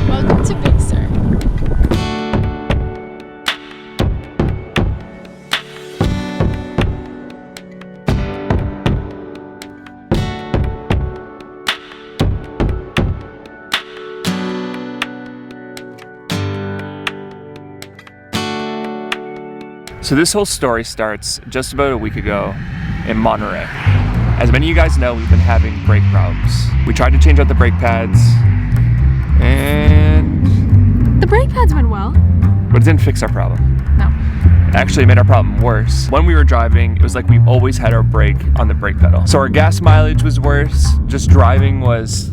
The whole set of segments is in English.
Welcome to Big Sur. So this whole story starts just about a week ago in Monterey. As many of you guys know, we've been having brake problems. We tried to change out the brake pads, and The brake pads went well. but it didn't fix our problem. No. It actually made our problem worse. When we were driving, it was like we always had our brake on the brake pedal. So our gas mileage was worse, just driving was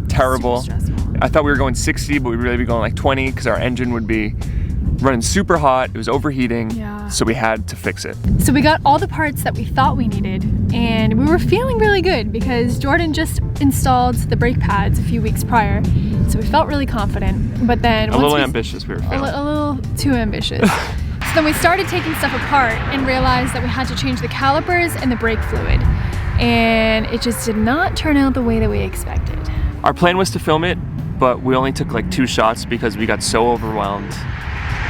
terrible. Super stressful. I thought we were going 60, but we'd really be going like 20 because our engine would be running super hot. It was overheating, Yeah. so we had to fix it. So we got all the parts that we thought we needed, and we were feeling really good because Jordan just installed the brake pads a few weeks prior, so we felt really confident. But then A once little we- ambitious, we were feeling. a little too ambitious. So then we started taking stuff apart and realized that we had to change the calipers and the brake fluid, and it just did not turn out the way that we expected. Our plan was to film it, but we only took like 2 shots because we got so overwhelmed.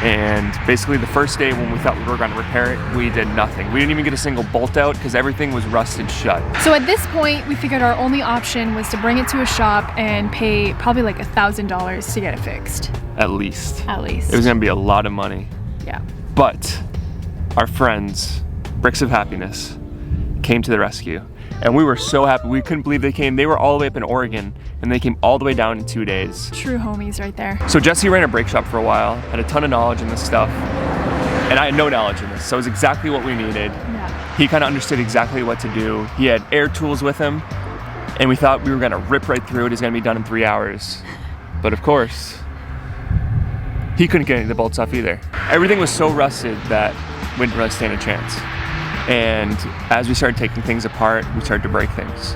And basically the first day when we thought we were going to repair it, we did nothing. We didn't even get a single bolt out because everything was rusted shut. So at this point, we figured our only option was to bring it to a shop and pay probably like $1,000 to get it fixed, At least. at least. It was going to be a lot of money. Yeah. But our friends, Bricks of Happiness, came to the rescue. And we were so happy. We couldn't believe they came. They were all the way up in Oregon, and they came all the way down in 2 days. True homies right there. So Jesse ran a brake shop for a while, had a ton of knowledge in this stuff, and I had no knowledge in this, so it was exactly what we needed. Yeah. He kind of understood exactly what to do. He had air tools with him, and we thought we were gonna rip right through it. It was gonna be done in 3 hours. But of course, he couldn't get any of the bolts off either. Everything was so rusted that we didn't really stand a chance. And as we started taking things apart, we started to break things.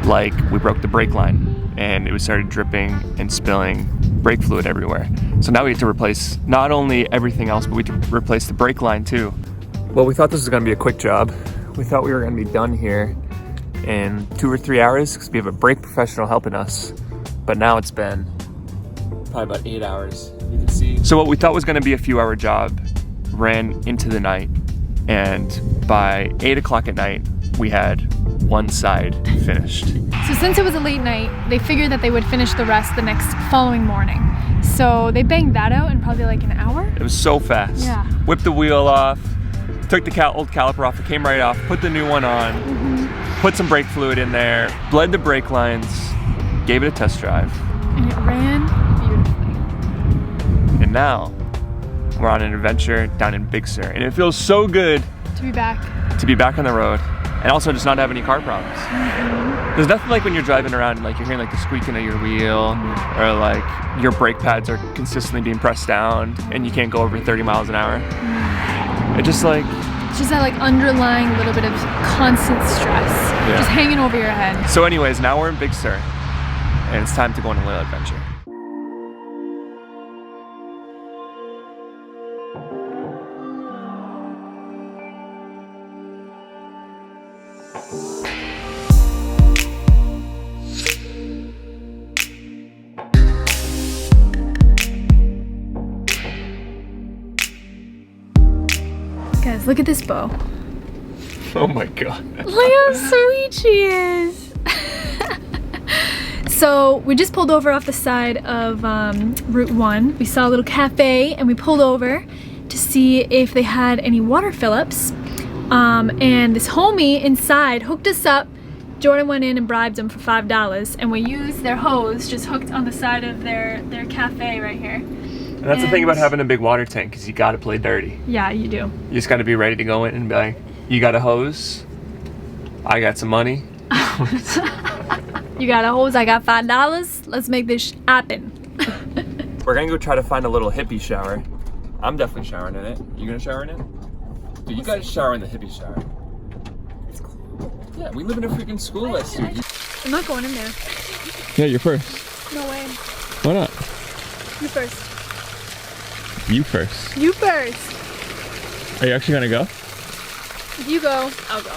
Like we broke the brake line, and it started dripping and spilling brake fluid everywhere. So now we had to replace not only everything else, but we had to replace the brake line too. Well, we thought this was gonna be a quick job. We thought we were gonna be done here in 2 or 3 hours because we have a brake professional helping us. But now it's been probably about 8 hours. You can see. So what we thought was gonna be a few hour job ran into the night. And by 8 o'clock at night, we had one side finished. So since it was a late night, they figured that they would finish the rest the next following morning. So they banged that out in probably like an hour. It was so fast. Yeah. Whipped the wheel off, took the old caliper off, it came right off, put the new one on, put some brake fluid in there, bled the brake lines, gave it a test drive. And it ran beautifully. And now we're on an adventure down in Big Sur. And it feels so good To be back. to be back on the road and also just not have any car problems. There's nothing like when you're driving around and like you're hearing like the squeaking of your wheel or like your brake pads are consistently being pressed down and you can't go over 30 miles an hour. It just like, It's just that like underlying little bit of constant stress just hanging over your head. so anyways, now we're in Big Sur and it's time to go on a little adventure. Guys, look at this bow. Oh my God. Look how sweet she is. So we just pulled over off the side of Route 1. We saw a little cafe and we pulled over to see if they had any water fill-ups. And this homie inside hooked us up. Jordan went in and bribed them for $5, and we used their hose just hooked on the side of their cafe right here. And that's the thing about having a big water tank, is you gotta play dirty. Yeah, you do. You just gotta be ready to go in and be like, you got a hose? I got some money. You got a hose, I got $5. Let's make this happen. We're gonna go try to find a little hippie shower. I'm definitely showering in it. You gonna shower in it? Dude, you guys shower in the hippie shower. It's cool. Yeah, we live in a freaking school bus, dude. I'm not going in there. Yeah, you're first. No way. Why not? You first. You first. You first. Are you actually gonna go? If you go, I'll go.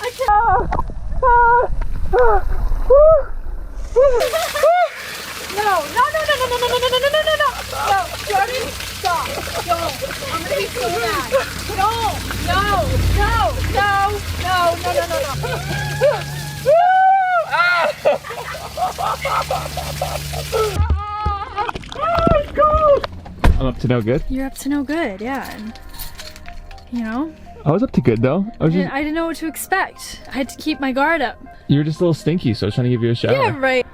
I can't. No, Jordan, stop. No, I'm gonna be so mad. No. I'm up to no good. You're up to no good, yeah. And, you know, I was up to good though. I didn't know what to expect. I had to keep my guard up. You were just a little stinky, so I was trying to give you a shower. Yeah, right.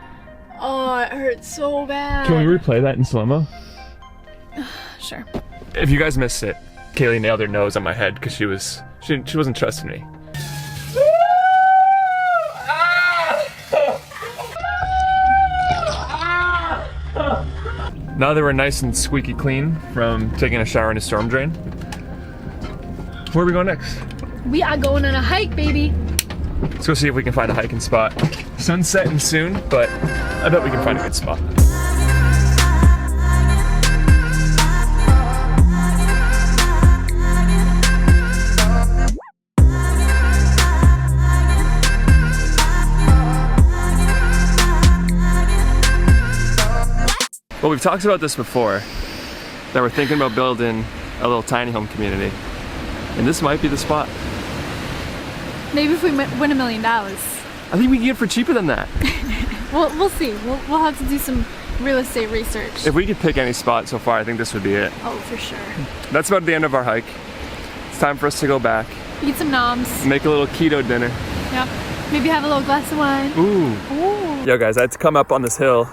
Oh, it hurts so bad. Can we replay that in slow-mo? Sure. If you guys missed it, Kaylee nailed her nose on my head because she wasn't trusting me. Now that we're nice and squeaky clean from taking a shower in a storm drain, where are we going next? We are going on a hike, baby. Let's go see if we can find a hiking spot. Sun's setting soon, but I bet we can find a good spot. Well, we've talked about this before, that we're thinking about building a little tiny home community. And this might be the spot. Maybe if we win $1 million. I think we can get it for cheaper than that. We'll see. We'll have to do some real estate research. If we could pick any spot so far, I think this would be it. Oh, for sure. That's about the end of our hike. It's time for us to go back. Eat some noms. Make a little keto dinner. Yep. Maybe have a little glass of wine. Ooh. Yo guys, I had to come up on this hill.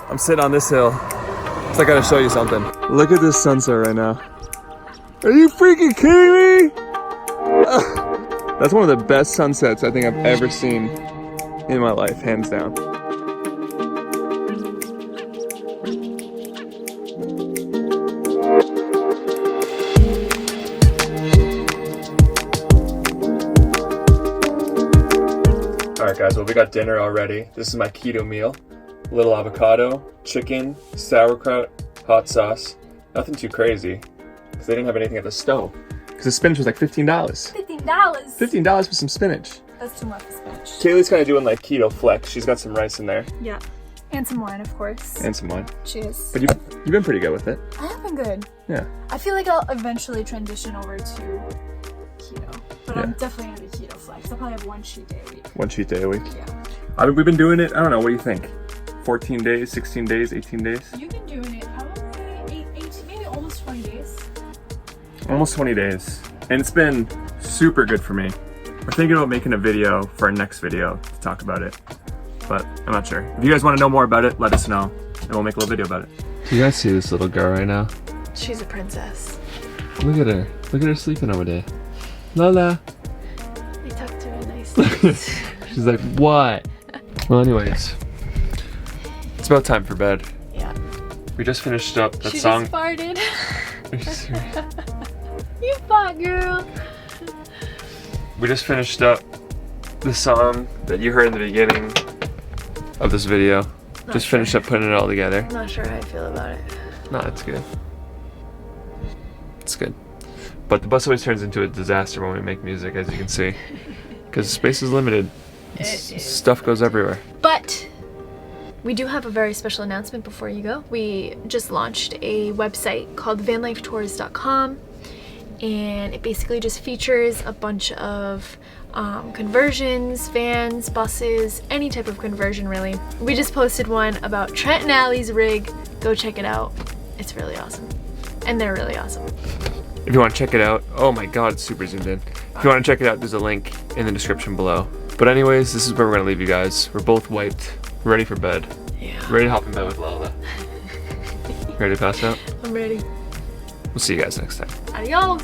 I'm sitting on this hill, so I gotta show you something. Look at this sunset right now. Are you freaking kidding me? That's one of the best sunsets I think I've ever seen in my life, hands down. Alright guys, well we got dinner already. This is my keto meal. A little avocado, chicken, sauerkraut, hot sauce. Nothing too crazy, because they didn't have anything at the stove. Because the spinach was like $15. $15? $15 for some spinach. That's too much for spinach. Kaylee's kind of doing like keto flex. She's got some rice in there. Yeah. And some wine, of course. And some wine. Cheers. But you've been pretty good with it. I have been good. Yeah. I feel like I'll eventually transition over to keto. But I'm definitely going to be keto flex. I'll probably have one cheat day a week. One cheat day a week? Yeah. I mean, we've been doing it, I don't know, what do you think? 14 days, 16 days, 18 days? You've been doing it probably 18, maybe almost 20 days. Almost 20 days. And it's been super good for me. We're thinking about making a video for our next video to talk about it. But I'm not sure. If you guys want to know more about it, let us know. And we'll make a little video about it. Do you guys see this little girl right now? She's a princess. Look at her. Look at her sleeping over there. Lola. We tucked her in nicely. She's like, what? Well, anyways. It's about time for bed. Yeah. We just finished up that she song. She just farted. Are you serious? You fart, girl. We just finished up the song that you heard in the beginning of this video. Just finished up putting it all together. I'm not sure how I feel about it. No, it's good. It's good. But the bus always turns into a disaster when we make music, as you can see. Because space is limited. Stuff goes everywhere. But we do have a very special announcement before you go. We just launched a website called vanlifetours.com, and it basically just features a bunch of conversions, vans, buses, any type of conversion really. We just posted one about Trent and Allie's rig. Go check it out. It's really awesome. And they're really awesome. If you want to check it out, oh my god, it's super zoomed in. If you want to check it out, there's a link in the description below. But anyways, this is where we're going to leave you guys. We're both wiped, ready for bed. Yeah. Ready to hop in bed with Lola. Ready to pass out? I'm ready. We'll see you guys next time. Adios.